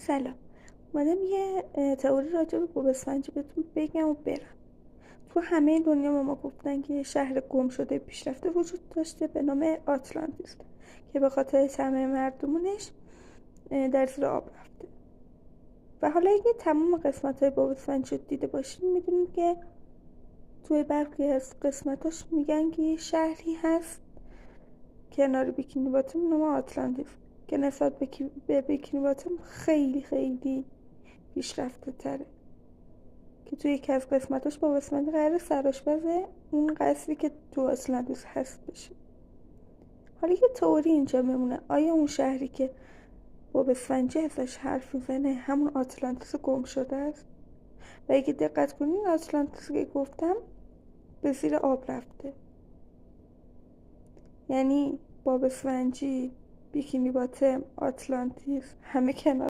سلام. اومدم یه تئوری راجع به بوب اسفنجی بهتون بگم و برم. تو همه دنیا به ما گفتن که یه شهر گم شده پیشرفته وجود داشته به نام آتلانتیس که به خاطر طمع مردمونش در زیر آب رفته. و حالا اگه تمام قسمت های بوب اسفنجی رو دیده باشین میدونید که توی برخی از قسمتاش میگن که یه شهری هست کنار بیکینی باتوم نام آتلانتیس که نسبت به بیکینی باتوم خیلی خیلی پیشرفته تره، که توی یکی از قسمتاش با اسفندی قرار سرآشپز اون قصری که تو آتلانتیس هست بشه. حالا یه تئوری اینجا میمونه، آیا اون شهری که بوب اسفنجی ازش حرف میزنه همون آتلانتیس گم شده است؟ و اگه دقت کنین آتلانتیس که گفتم به زیر آب رفته، یعنی بوب اسفنجی، بیکینی باتم، آتلانتیس همه کنار